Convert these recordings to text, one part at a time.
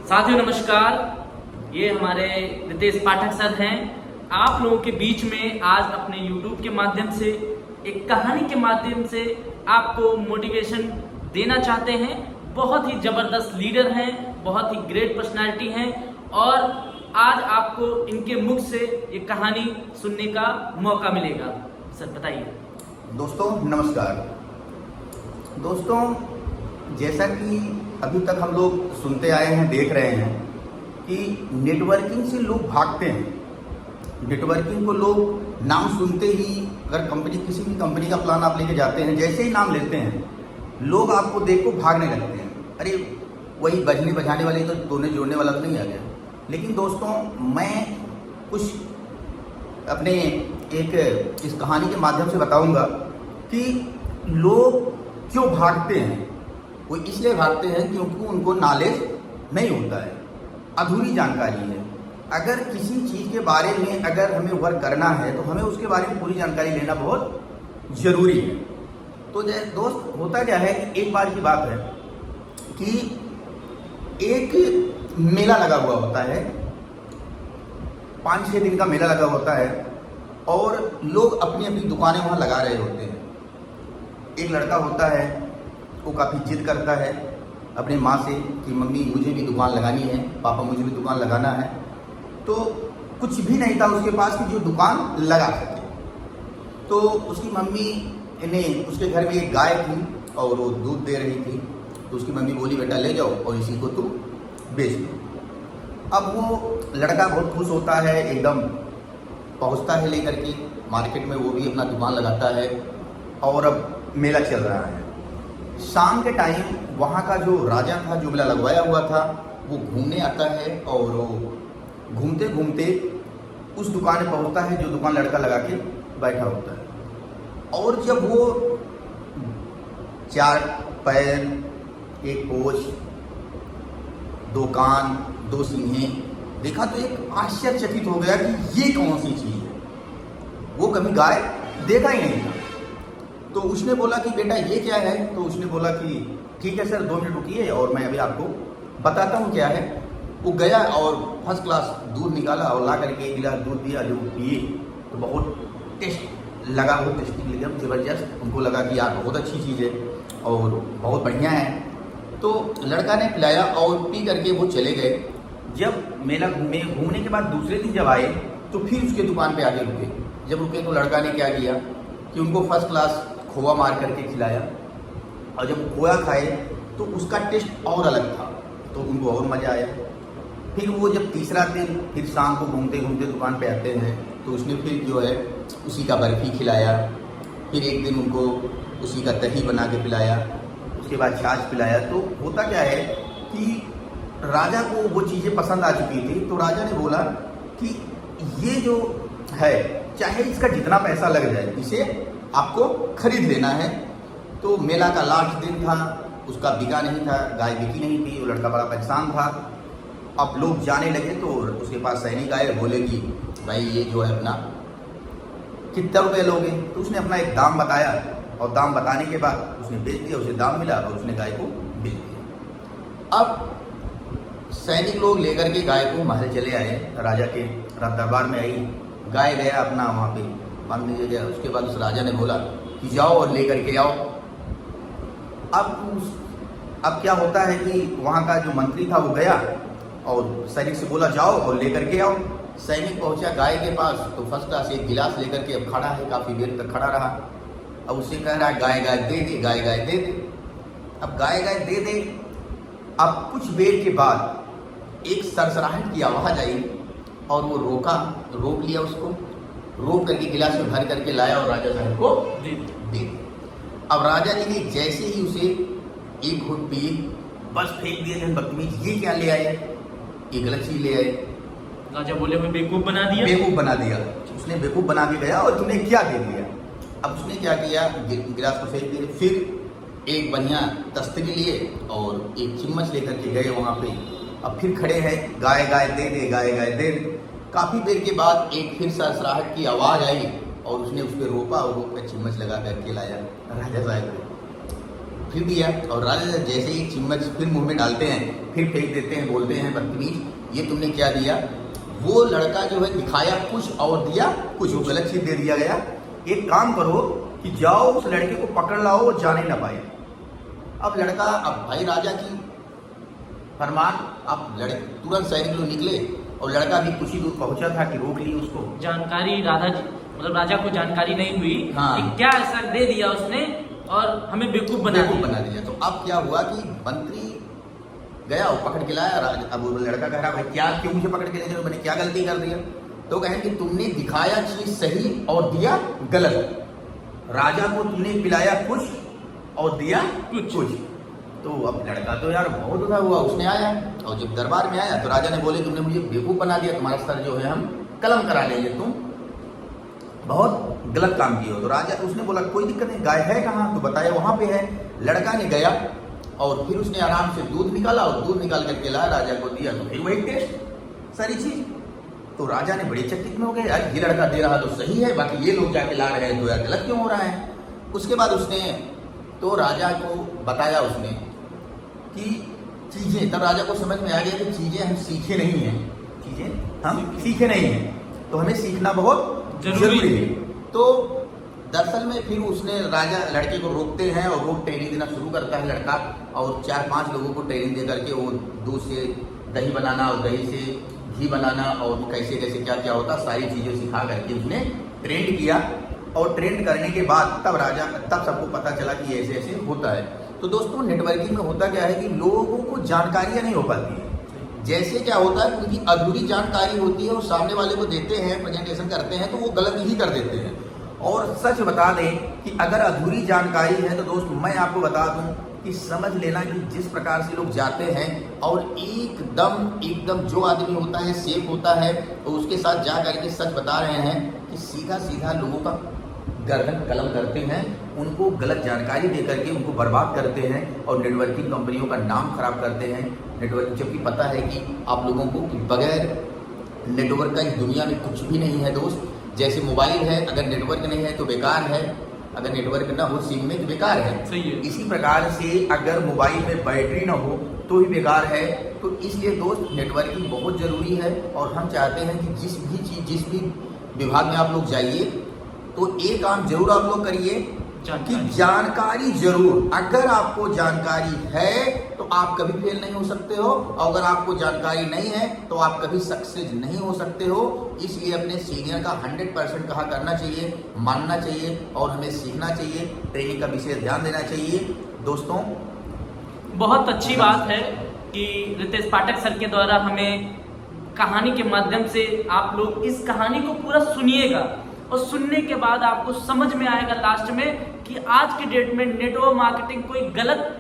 साथियों नमस्कार, ये हमारे रितेश पाठक सर हैं। आप लोगों के बीच में आज अपने YouTube के माध्यम से एक कहानी के माध्यम से आपको मोटिवेशन देना चाहते हैं। बहुत ही जबरदस्त लीडर हैं, बहुत ही ग्रेट पर्सनालिटी हैं और आज आपको इनके मुख से ये कहानी सुनने का मौका मिलेगा। सर बताइए। दोस्तों नमस्कार। दोस्तों, जैसा कि अभी तक हम लोग सुनते आए हैं, देख रहे हैं कि नेटवर्किंग से लोग भागते हैं। नेटवर्किंग को लोग नाम सुनते ही, अगर किसी भी कंपनी का प्लान आप लेके जाते हैं, जैसे ही नाम लेते हैं लोग आपको देख को भागने लगते हैं। अरे वही बजने बजाने वाले तो तोड़ने जोड़ने वाला तो नहीं आ गया। लेकिन दोस्तों, मैं कुछ अपने इस कहानी के माध्यम से बताऊंगा कि लोग क्यों भागते हैं। वो इसलिए भागते हैं क्योंकि उनको नॉलेज नहीं होता है, अधूरी जानकारी है। अगर किसी चीज़ के बारे में अगर हमें वर्क करना है तो हमें उसके बारे में पूरी जानकारी लेना बहुत ज़रूरी है। तो दोस्त, होता क्या है कि एक बार की बात है कि एक मेला लगा हुआ होता है, 5-6 दिन का मेला लगा होता है और लोग अपनी अपनी दुकानें वहाँ लगा रहे होते हैं। एक लड़का होता है, वो काफ़ी जिद करता है अपने माँ से कि मम्मी मुझे भी दुकान लगानी है, पापा मुझे भी दुकान लगाना है। तो कुछ भी नहीं था उसके पास कि जो दुकान लगा सके। तो उसकी मम्मी ने, उसके घर में एक गाय थी और वो दूध दे रही थी। तो उसकी मम्मी बोली, बेटा ले जाओ और इसी को तू बेच दो। अब वो लड़का बहुत खुश होता है, एकदम पहुँचता है लेकर के मार्केट में, वो भी अपना दुकान लगाता है और अब मेला चल रहा है। शाम के टाइम वहाँ का जो राजा था, जो मेला लगवाया हुआ था, वो घूमने आता है और घूमते घूमते उस दुकान में पहुँचता है जो दुकान लड़का लगा के बैठा होता है। और जब वो 4 पैर, 1 पूँछ, 2 कान, 2 सींगें देखा तो एक आश्चर्यचकित हो गया कि ये कौन सी चीज़ है। वो कभी गाय देखा ही नहीं था। तो उसने बोला कि बेटा ये क्या है। तो उसने बोला कि ठीक है सर, 2 मिनट रुकिए और मैं अभी आपको बताता हूँ क्या है। वो गया और फर्स्ट क्लास दूध निकाला और ला करके 1 गिलास दूध दिया। जो पिए तो बहुत टेस्ट लगा, बहुत टेस्टी लगा, ज़बरदस्त। उनको लगा कि यार बहुत अच्छी चीज़ है और बहुत बढ़िया है। तो लड़का ने पिलाया और पी करके वो चले गए। जब मेला घूमने के बाद दूसरे दिन जब आए तो फिर उसके दुकान पे आके रुके। जब रुके तो लड़का ने क्या किया कि उनको फर्स्ट क्लास खोआ मार करके खिलाया और जब खोया खाए तो उसका टेस्ट और अलग था, तो उनको और मज़ा आया। फिर वो जब तीसरा दिन फिर शाम को घूमते घूमते दुकान पे आते हैं तो उसने फिर जो है उसी का बर्फ़ी खिलाया। फिर एक दिन उनको उसी का दही बना के पिलाया, उसके बाद छाछ पिलाया। तो होता क्या है कि राजा को वो चीज़ें पसंद आ चुकी थी। तो राजा ने बोला कि ये जो है, चाहे इसका जितना पैसा लग जाए, इसे आपको खरीद लेना है। तो मेला का लास्ट दिन था, उसका बिका नहीं था, गाय बिकी नहीं थी। वो लड़का बड़ा परेशान था। अब लोग जाने लगे तो उसके पास सैनिक आए, बोले कि भाई ये जो है अपना कितने रुपये लोगे। तो उसने अपना एक दाम बताया और दाम बताने के बाद उसने बेच दिया, उसे दाम मिला और उसने गाय को बेच दिया। अब सैनिक लोग लेकर के गाय को महल चले आए, राजा के दरबार में आई। गाय गया अपना वहाँ पे बांध दिया गया। उसके बाद उस राजा ने बोला कि जाओ और लेकर के आओ। अब क्या होता है कि वहाँ का जो मंत्री था वो गया और सैनिक से बोला जाओ और लेकर के आओ। सैनिक पहुँचा गाय के पास तो फर्स्ट क्लास एक गिलास लेकर के अब खड़ा है, काफ़ी देर तक खड़ा रहा। अब उससे कह रहा है गाय गाय दे दे, गाय गाय दे दे। अब गाय गाय दे दे। अब कुछ देर के बाद एक सरसराहट की आवाज़ आई और वो रोक लिया, उसको रोक करके गिलास में भर करके लाया और राजा साहब को दे दिया। अब राजा ने जैसे ही उसे एक घूंट पिए, बस फेंक दिया जन बदतमीज, ये क्या ले आए, ये गलत चीज ले आए। राजा बोले मैं बेवकूफ़ बना दिया। बेवकूफ़ बना दिया, उसने बेवकूफ़ बना के गया और तुमने क्या दे दिया। अब उसने क्या किया, गिलास को फेंक दिया। फिर एक बढ़िया तस्तरी लिए और एक चम्मच लेकर के गए वहाँ पे। अब फिर खड़े हैं, गाय गाय दे दे, गाय गाय दे दे। काफ़ी देर के बाद एक फिर सरसराहट की आवाज़ आई और उसने उस पर रोपा और रोक कर चम्मच लगा करके लाया राजा साहब को। फिर दिया और राजा जैसे ही चम्मच फिर मुंह में डालते हैं, फिर फेंक देते हैं, बोलते हैं बदतमीज ये तुमने क्या दिया। वो लड़का जो है दिखाया कुछ और दिया कुछ, वो गलत चीज दे दिया गया। एक काम करो कि जाओ उस लड़के को पकड़ लाओ, वो जाने ना पाए। अब लड़का, अब भाई राजा की फरमान, अब लड़के तुरंत सैनिक लोग निकले और लड़का भी कुछ ही दूर पहुंचा था कि रोक ली उसको। जानकारी राजा को जानकारी नहीं हुई हाँ। कि क्या असर दे दिया उसने और हमें बेवकूफ बना दिया। तो अब क्या हुआ कि मंत्री गया और पकड़ के लाया। अब वो लड़का कह रहा भाई क्या, क्यों मुझे पकड़ के ले गए, मैंने क्या गलती कर दिया। तो कहें कि तुमने दिखाया चीज सही और दिया गलत। राजा को तुमने पिलाया कुछ और दिया कुछ। तो अब लड़का तो यार बहुत उदा हुआ, उसने आया और जब दरबार में आया तो राजा ने बोले तुमने मुझे बेवकूफ बना दिया, तुम्हारा सर जो है हम कलम करा लेंगे, तुम बहुत गलत काम किए हो। तो राजा, उसने बोला कोई दिक्कत नहीं, गाय है कहाँ, तो बताया वहां पे है। लड़का ने गया और फिर उसने आराम से दूध निकाला और दूध निकाल करके लाया, राजा को दिया, तो फिर वही टेस्ट सारी चीज। तो राजा ने बड़े चकित में हो गए, यार ये लड़का दे रहा तो सही है, बाकी ये लोग जाके ला रहे हैं तो यार गलत क्यों हो रहा है। उसके बाद उसने तो राजा को बताया उसने कि चीजें, तब राजा को समझ में आ गया कि चीजें हम सीखे नहीं हैं, चीजें हम सीखे नहीं हैं, तो हमें सीखना बहुत जरूरी है। तो दरअसल में फिर उसने राजा लड़के को रोकते हैं और वो ट्रेनिंग देना शुरू करता है लड़का, और 4-5 लोगों को ट्रेनिंग दे करके वो दूध से दही बनाना और दही से घी बनाना और कैसे कैसे क्या क्या होता सारी चीज़ें सिखा करके उसने ट्रेंड किया। और ट्रेंड करने के बाद तब सबको पता चला कि ऐसे ऐसे होता है। तो दोस्तों नेटवर्किंग में होता क्या है कि लोगों को जानकारियाँ नहीं हो पाती है। जैसे क्या होता है, उनकी अधूरी जानकारी होती है और सामने वाले को देते हैं, प्रेजेंटेशन करते हैं तो वो गलत ही कर देते हैं। और सच बता दें कि अगर अधूरी जानकारी है तो दोस्त मैं आपको बता दूं कि समझ लेना कि जिस प्रकार से लोग जाते हैं और एकदम जो आदमी होता है सेफ होता है तो उसके साथ जा करके सच बता रहे हैं कि सीधा लोगों का गर्दन कलम करते हैं, उनको गलत जानकारी दे करके उनको बर्बाद करते हैं और नेटवर्किंग कंपनियों का नाम खराब करते हैं। नेटवर्क, जबकि पता है कि आप लोगों को कि बगैर नेटवर्क का इस दुनिया में कुछ भी नहीं है दोस्त। जैसे मोबाइल है, अगर नेटवर्क नहीं है तो बेकार है, अगर नेटवर्क ना हो सिम में तो बेकार है। सही है। इसी प्रकार से अगर मोबाइल में बैटरी ना हो तो भी बेकार है। तो इसलिए दोस्त नेटवर्किंग बहुत जरूरी है और हम चाहते हैं कि जिस भी विभाग में आप लोग जाइए तो एक काम जरूर आप लोग करिए कि जानकारी जरूर, अगर आपको जानकारी है तो आप कभी फेल नहीं हो सकते हो, और अगर आपको जानकारी नहीं है तो आप कभी सक्सेस नहीं हो सकते हो। इसलिए अपने सीनियर का 100% कहा करना चाहिए, मानना चाहिए और हमें सीखना चाहिए, ट्रेनिंग का विशेष ध्यान देना चाहिए। दोस्तों बहुत अच्छी बात है कि रितेश पाठक सर के द्वारा हमें कहानी के माध्यम से आप लोग इस कहानी को पूरा सुनिएगा और सुनने के बाद आपको समझ में आएगा लास्ट में कि आज के डेट में नेटवर्क मार्केटिंग कोई गलत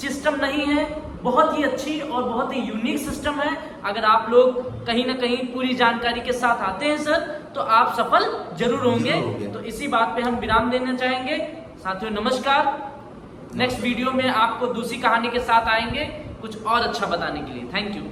सिस्टम नहीं है, बहुत ही अच्छी और बहुत ही यूनिक सिस्टम है। अगर आप लोग कहीं ना कहीं पूरी जानकारी के साथ आते हैं सर तो आप सफल जरूर होंगे। तो इसी बात पे हम विराम देना चाहेंगे। साथियों नमस्कार, नेक्स्ट वीडियो में आपको दूसरी कहानी के साथ आएंगे कुछ और अच्छा बताने के लिए। Thank you.